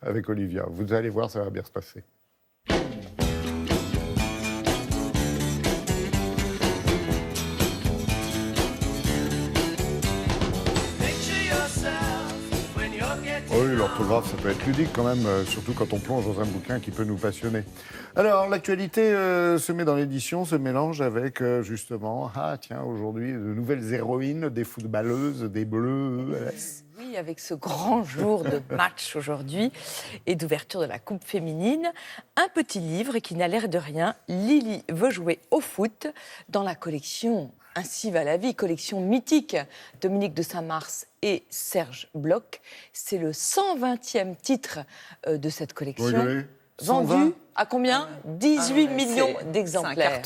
avec Olivia. Vous allez voir, ça va bien se passer. Oui, l'orthographe, ça peut être ludique quand même, surtout quand on plonge dans un bouquin qui peut nous passionner. Alors, l'actualité se met dans l'édition, se mélange avec, justement, aujourd'hui, de nouvelles héroïnes, des footballeuses, des Bleues. Oui, avec ce grand jour de match aujourd'hui et d'ouverture de la Coupe féminine, un petit livre qui n'a l'air de rien, Lily veut jouer au foot, dans la collection Ainsi va la vie, collection mythique, Dominique de Saint-Mars et Serge Bloch. C'est le 120e titre de cette collection. Oui. Vendu à combien 18 millions d'exemplaires.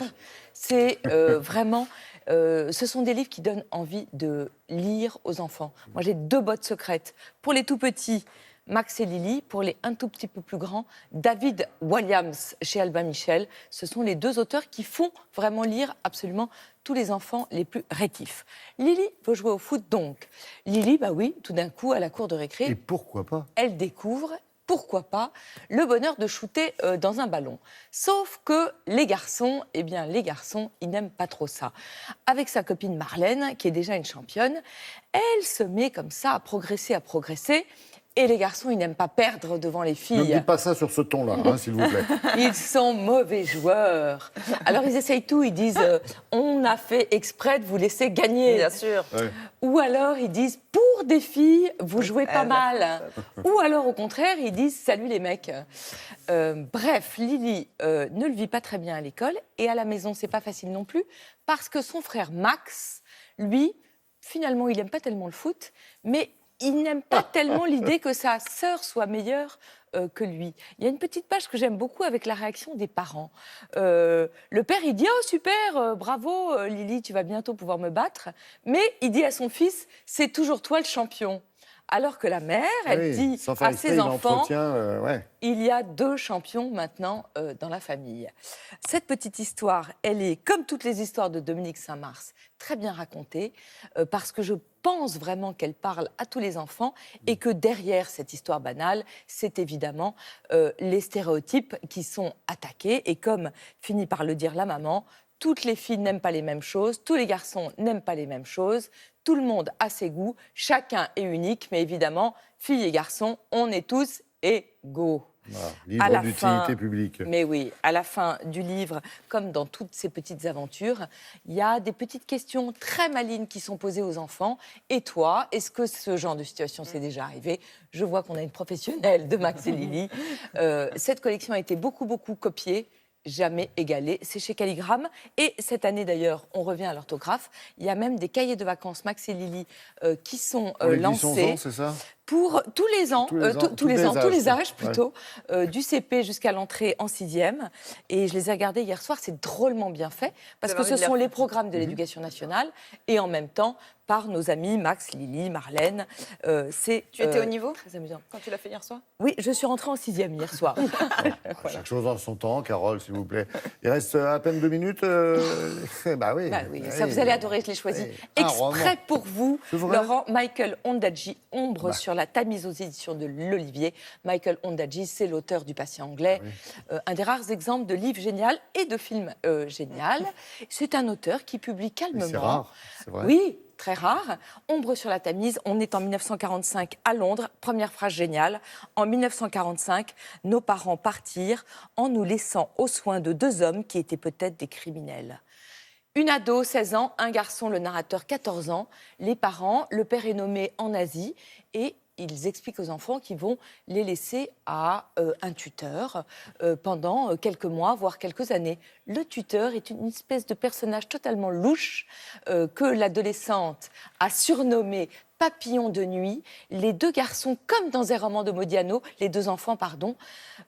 C'est vraiment... ce sont des livres qui donnent envie de lire aux enfants. Moi, j'ai 2 bottes secrètes. Pour les tout petits, Max et Lily. Pour les un tout petit peu plus grands, David Walliams chez Albin Michel. Ce sont les 2 auteurs qui font vraiment lire absolument tous les enfants les plus rétifs. Lily veut jouer au foot donc. Lily, oui, tout d'un coup, à la cour de récré... Et pourquoi pas ? Elle découvre... Pourquoi pas, le bonheur de shooter dans un ballon. Sauf que les garçons, ils n'aiment pas trop ça. Avec sa copine Marlène, qui est déjà une championne, elle se met comme ça à progresser. Et les garçons, ils n'aiment pas perdre devant les filles. Ne dites pas ça sur ce ton-là, s'il vous plaît. Ils sont mauvais joueurs. Alors, ils essayent tout. Ils disent on a fait exprès de vous laisser gagner. Bien sûr. Ouais. Ou alors, ils disent pour des filles, vous jouez pas mal. Ou alors, au contraire, ils disent salut les mecs. Bref, Lily ne le vit pas très bien à l'école. Et à la maison, c'est pas facile non plus. Parce que son frère Max, lui, finalement, il n'aime pas tellement le foot. Mais il n'aime pas tellement l'idée que sa sœur soit meilleure que lui. Il y a une petite page que j'aime beaucoup avec la réaction des parents. Le père, il dit « Oh, super, bravo, Lily, tu vas bientôt pouvoir me battre. » Mais il dit à son fils « C'est toujours toi le champion. » Alors que la mère, elle dit à ses enfants « Il y a 2 champions maintenant dans la famille. » Cette petite histoire, elle est, comme toutes les histoires de Dominique Saint-Mars, très bien racontée, parce que je pense vraiment qu'elle parle à tous les enfants et que derrière cette histoire banale, c'est évidemment les stéréotypes qui sont attaqués. Et comme finit par le dire la maman, toutes les filles n'aiment pas les mêmes choses, tous les garçons n'aiment pas les mêmes choses, tout le monde a ses goûts, chacun est unique, mais évidemment, filles et garçons, on est tous égaux. Livre d'utilité publique. Mais oui, à la fin du livre, comme dans toutes ces petites aventures, il y a des petites questions très malines qui sont posées aux enfants. Et toi, est-ce que ce genre de situation s'est déjà arrivé ? Je vois qu'on a une professionnelle de Max et Lily. Cette collection a été beaucoup copiée, jamais égalée. C'est chez Calligramme. Et cette année, d'ailleurs, on revient à l'orthographe. Il y a même des cahiers de vacances Max et Lily qui sont lancés. 10-11 ans, c'est ça ? Pour tous les ans, tous les âges plutôt, du CP jusqu'à l'entrée en 6e. Et je les ai regardés hier soir, c'est drôlement bien fait, parce que ce sont les programmes de l'Éducation nationale, et en même temps, par nos amis Max, Lily, Marlène. Tu étais au niveau très amusant. Quand tu l'as fait hier soir ? Oui, je suis rentrée en 6e hier soir. Voilà. Chaque chose en son temps, Carole, s'il vous plaît. Il reste à peine 2 minutes. Oui. Ça, vous allez adorer, je l'ai choisi exprès pour vous, Laurent. Michael Ondaatje, Ombre sur la Tamise aux éditions de l'Olivier. Michael Ondaatje, c'est l'auteur du Patient anglais. Un des rares exemples de livres génial et de films génial. C'est un auteur qui publie calmement. C'est rare, c'est vrai. Oui, très rare. Ombre sur la Tamise, on est en 1945 à Londres. Première phrase géniale. En 1945, nos parents partirent en nous laissant aux soins de 2 hommes qui étaient peut-être des criminels. Une ado, 16 ans, un garçon, le narrateur, 14 ans. Les parents, le père est nommé en Asie et ils expliquent aux enfants qu'ils vont les laisser à un tuteur pendant quelques mois, voire quelques années. Le tuteur est une espèce de personnage totalement louche que l'adolescente a surnommé Papillon de nuit. Les 2 garçons, comme dans un roman de Modiano, les 2 enfants,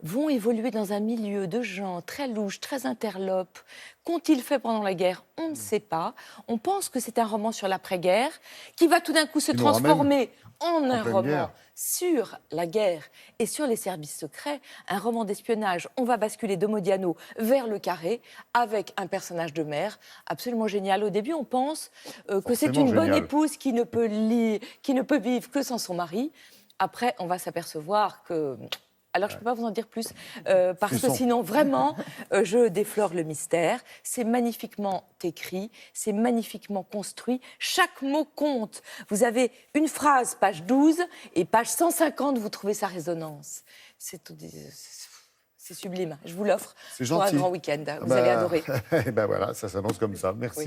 vont évoluer dans un milieu de gens très louches, très interlopes. Qu'ont-ils fait pendant la guerre ? On ne sait pas. On pense que c'est un roman sur l'après-guerre qui va tout d'un coup se transformer en un roman sur la guerre et sur les services secrets, un roman d'espionnage. On va basculer de Modiano vers Le Carré avec un personnage de mère absolument génial. Au début, on pense que c'est une bonne épouse qui ne peut vivre que sans son mari. Après, on va s'apercevoir que Alors, je ne peux pas vous en dire plus, parce que Frisson. sinon, vraiment, je déflore le mystère. C'est magnifiquement écrit, c'est magnifiquement construit. Chaque mot compte. Vous avez une phrase, page 12, et page 150, vous trouvez sa résonance. C'est sublime. Je vous l'offre C'est pour un gentil. grand week-end. Vous allez adorer. Ben voilà, ça s'annonce comme ça. Merci. Oui.